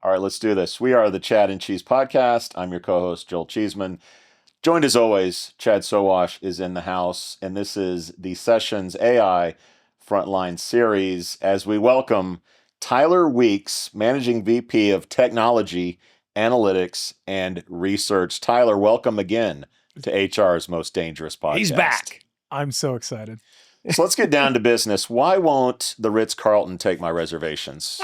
All right, let's do this. We are the Chad and Cheese Podcast. I'm your co-host, Joel Cheeseman. Joined as always, Chad Sowash is in the house, and this is the Sessions AI Frontline Series as we welcome Tyler Weeks, Managing VP of Technology, Analytics, and Research. Tyler, welcome again to HR's Most Dangerous Podcast. He's back. I'm so excited. So let's get down to business. Why won't the Ritz-Carlton take my reservations?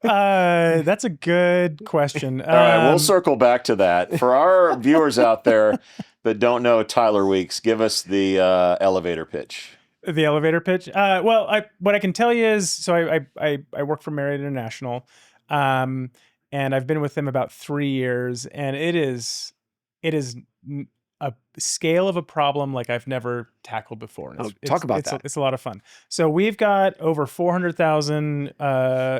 That's a good question. All right, we'll circle back to that. For our viewers out there that don't know Tyler Weeks, give us the elevator pitch. The elevator pitch. What I can tell you is, so I work for Marriott International, and I've been with them about 3 years, and it is a scale of a problem like I've never tackled before. Talk about that. It's a lot of fun. So we've got over 400,000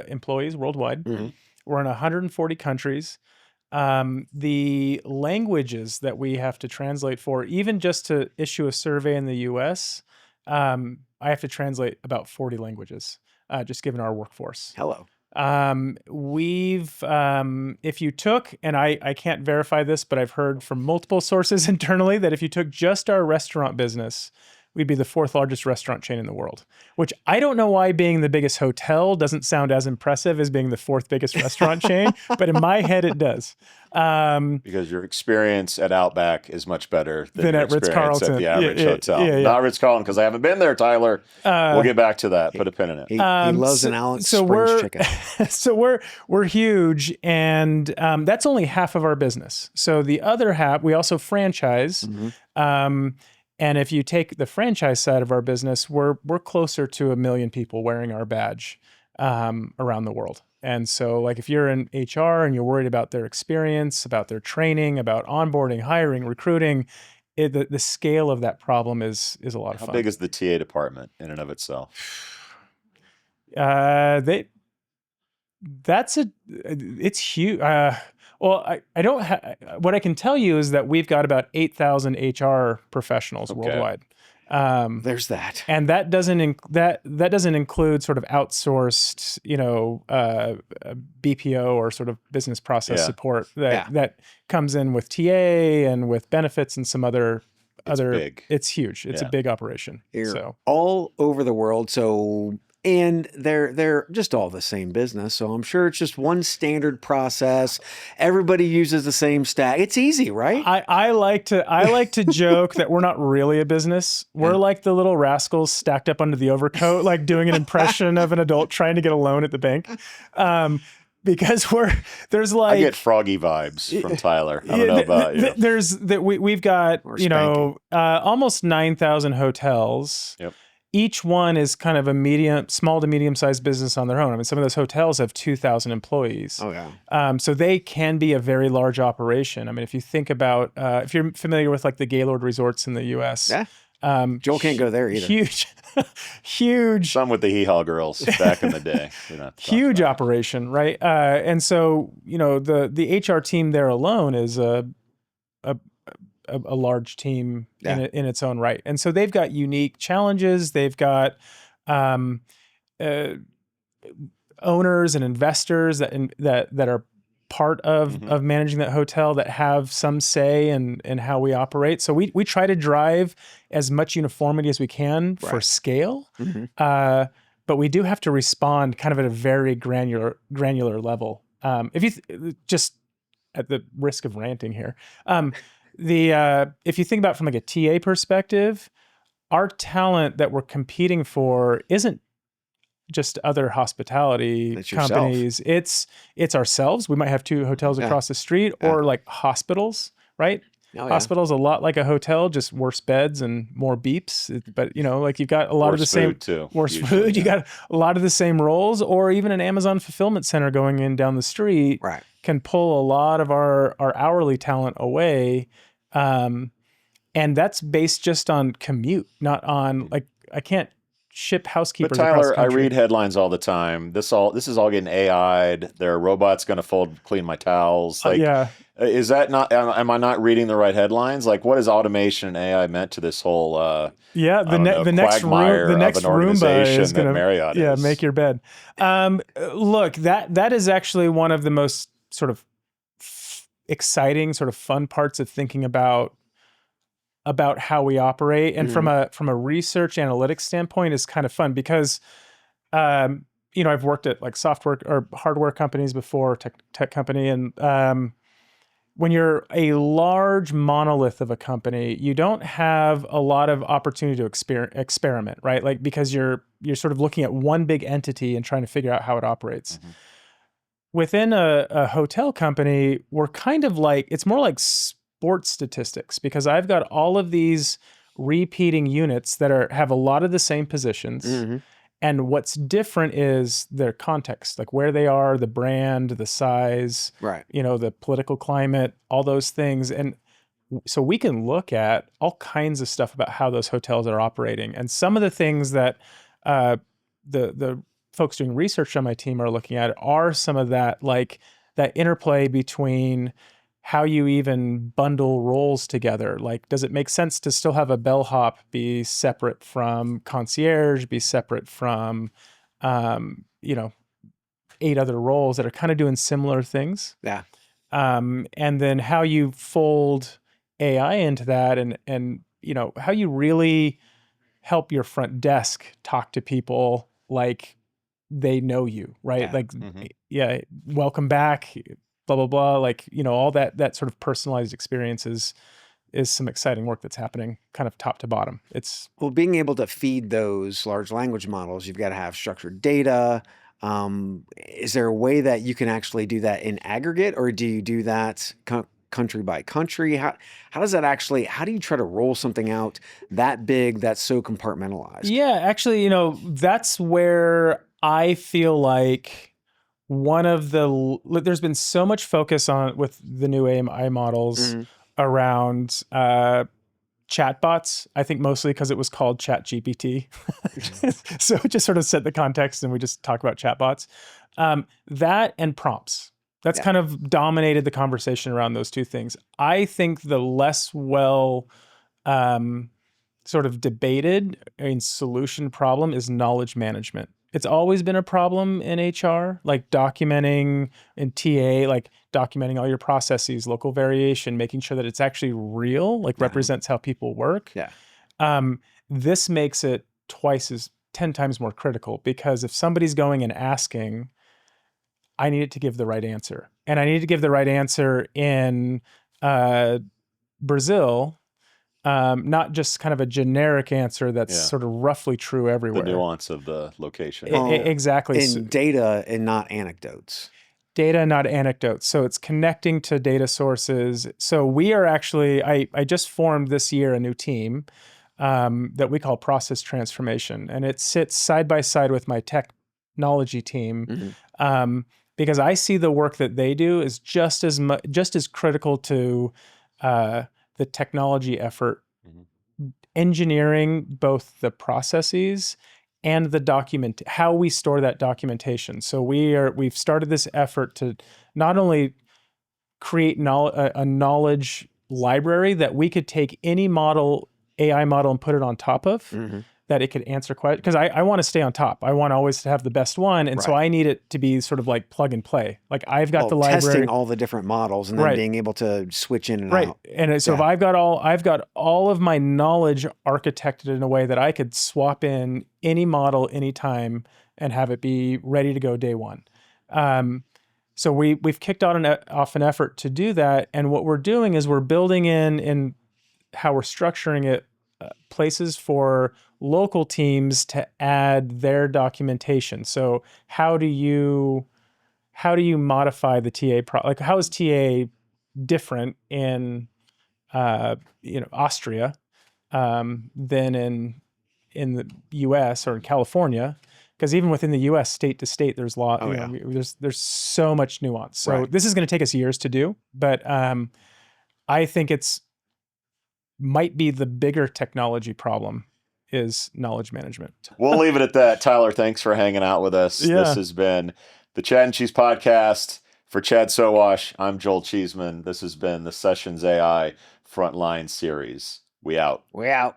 employees worldwide. Mm-hmm. We're in 140 countries. The languages that we have to translate for, even just to issue a survey in the US, I have to translate about 40 languages, just given our workforce. Hello. If you took, and I can't verify this, but I've heard from multiple sources internally that if you took just our restaurant business, we'd be the 4th largest restaurant chain in the world, which I don't know why being the biggest hotel doesn't sound as impressive as being the 4th biggest restaurant chain, but in my head it does. Because your experience at Outback is much better than your at Ritz-Carlton at the average hotel. Yeah. Not Ritz-Carlton, because I haven't been there, Tyler. We'll get back to that. Put a pin in it. He loves an Alex Springs chicken. So we're huge, and that's only half of our business. So the other half, we also franchise. Mm-hmm. And if you take the franchise side of our business, we're closer to 1 million people wearing our badge around the world. And so, like, if you're in HR and you're worried about their experience, about their training, about onboarding, hiring, recruiting, the scale of that problem is a lot of fun. How big is the TA department in and of itself? It's huge. What I can tell you is that we've got about 8,000 HR professionals worldwide. There's that, and that doesn't include sort of outsourced, BPO or sort of business process support that comes in with TA and with benefits and some other. Big. It's huge. It's a big operation. So all over the world. And they're just all the same business. So I'm sure it's just one standard process. Everybody uses the same stack. It's easy, right? I like to joke that we're not really a business. We're like the little rascals stacked up under the overcoat, like doing an impression of an adult trying to get a loan at the bank. Because there's like, I get Froggy vibes from Tyler. I don't know about you. We've got almost 9,000 hotels. Yep. Each one is kind of a small to medium-sized business on their own. I mean, some of those hotels have 2,000 employees. Oh, yeah. So they can be a very large operation. I mean, if you think about, if you're familiar with like the Gaylord resorts in the U.S. Yeah. Joel can't go there either. Huge. Some with the Hee Haw girls back in the day. Huge operation, right? And so, the HR team there alone is a large team in its own right. And so they've got unique challenges. They've got owners and investors that are part of managing that hotel that have some say in how we operate. So we try to drive as much uniformity as we can for scale. Mm-hmm. But we do have to respond kind of at a very granular level. If you just at the risk of ranting here, if you think about it from like a TA perspective, our talent that we're competing for isn't just other hospitality companies. It's ourselves. We might have 2 hotels across the street, or like hospitals, right? Oh, hospitals a lot like a hotel, just worse beds and more beeps. But like you've got a lot of the same worse food. You got a lot of the same roles, or even an Amazon fulfillment center going in down the street can pull a lot of our hourly talent away. And that's based just on commute, not on like, I can't ship But housekeepers across the Tyler, I country. read headlines all the time. This is all getting AI'd. There are robots going to clean my towels. Like, Yeah. is that not? Am I not reading the right headlines? Like, what is automation and AI meant to this whole Yeah, I don't know, the quagmire of next an Roomba is organization that gonna Marriott make is? your bed. Look, that is actually one of the most sort of exciting, sort of fun parts of thinking about how we operate, and from a research analytics standpoint, is kind of fun because I've worked at like software or hardware companies before, tech company, and when you're a large monolith of a company, you don't have a lot of opportunity to experiment, right? Like, because you're sort of looking at one big entity and trying to figure out how it operates. Mm-hmm. Within a hotel company, we're kind of like, it's more like sports statistics, because I've got all of these repeating units that have a lot of the same positions. Mm-hmm. And what's different is their context, like where they are, the brand, the size, Right. the political climate, all those things. And so we can look at all kinds of stuff about how those hotels are operating. And some of the things that the folks doing research on my team are looking at are some of that, like that interplay between how you even bundle roles together. Like, does it make sense to still have a bellhop be separate from concierge, be separate from, 8 other roles that are kind of doing similar things? Yeah. And then how you fold AI into that, and how you really help your front desk talk to people like they know you, right? Yeah. Like, Mm-hmm. yeah, welcome back, blah, blah, blah. Like, all that sort of personalized experiences is some exciting work that's happening kind of top to bottom. It's Well, being able to feed those large language models, you've got to have structured data. Is there a way that you can actually do that in aggregate, or do you do that country by country? How does that actually? How do you try to roll something out that big that's so compartmentalized? yeah, actually, that's where I feel like there's been so much focus on with the new AI models Mm-hmm. around chatbots. I think mostly because it was called Chat GPT. So it just sort of set the context and we just talk about chatbots. That and prompts. That's Yeah. kind of dominated the conversation around those two things. I think the less well sort of debated solution problem is knowledge management. It's always been a problem in HR, like documenting in TA, like documenting all your processes, local variation, making sure that it's actually real, like represents how people work. Yeah. This makes it 10 times more critical, because if somebody's going and asking, I need it to give the right answer. And I need to give the right answer in Brazil, not just kind of a generic answer that's Yeah. sort of roughly true The everywhere. nuance of the location. Exactly. In data and not anecdotes. Data, not anecdotes. So it's connecting to data sources. So we are actually, I just formed this year a new team that we call Process Transformation. And it sits side by side with my technology team, because I see the work that they do is just as critical to the technology effort, engineering both the processes and the how we store that documentation. So we've started this effort to not only create a knowledge library that we could take any AI model, and put it on top of, that it could answer questions. Because I want to stay on top. I want always to have the best one. And so I need it to be sort of like plug and play. Like, I've got the library. Testing all the different models and then being able to switch in and out. And so if I've got all of my knowledge architected in a way that I could swap in any model anytime and have it be ready to go day one. So we've kicked off an effort to do that. And what we're doing is we're building in how we're structuring it, places for local teams to add their documentation. So how do you modify the TA like, how is TA different in Austria than in the US or in California? Because even within the US, state to state, there's there's so much nuance. So this is going to take us years to do, but I think it's might be the bigger technology problem is knowledge management. We'll leave it at that. Tyler, thanks for hanging out with us. Yeah. This has been the Chad and Cheese Podcast. For Chad Sowash, I'm Joel Cheeseman. This has been the Sessions AI Frontline Series. We out. We out.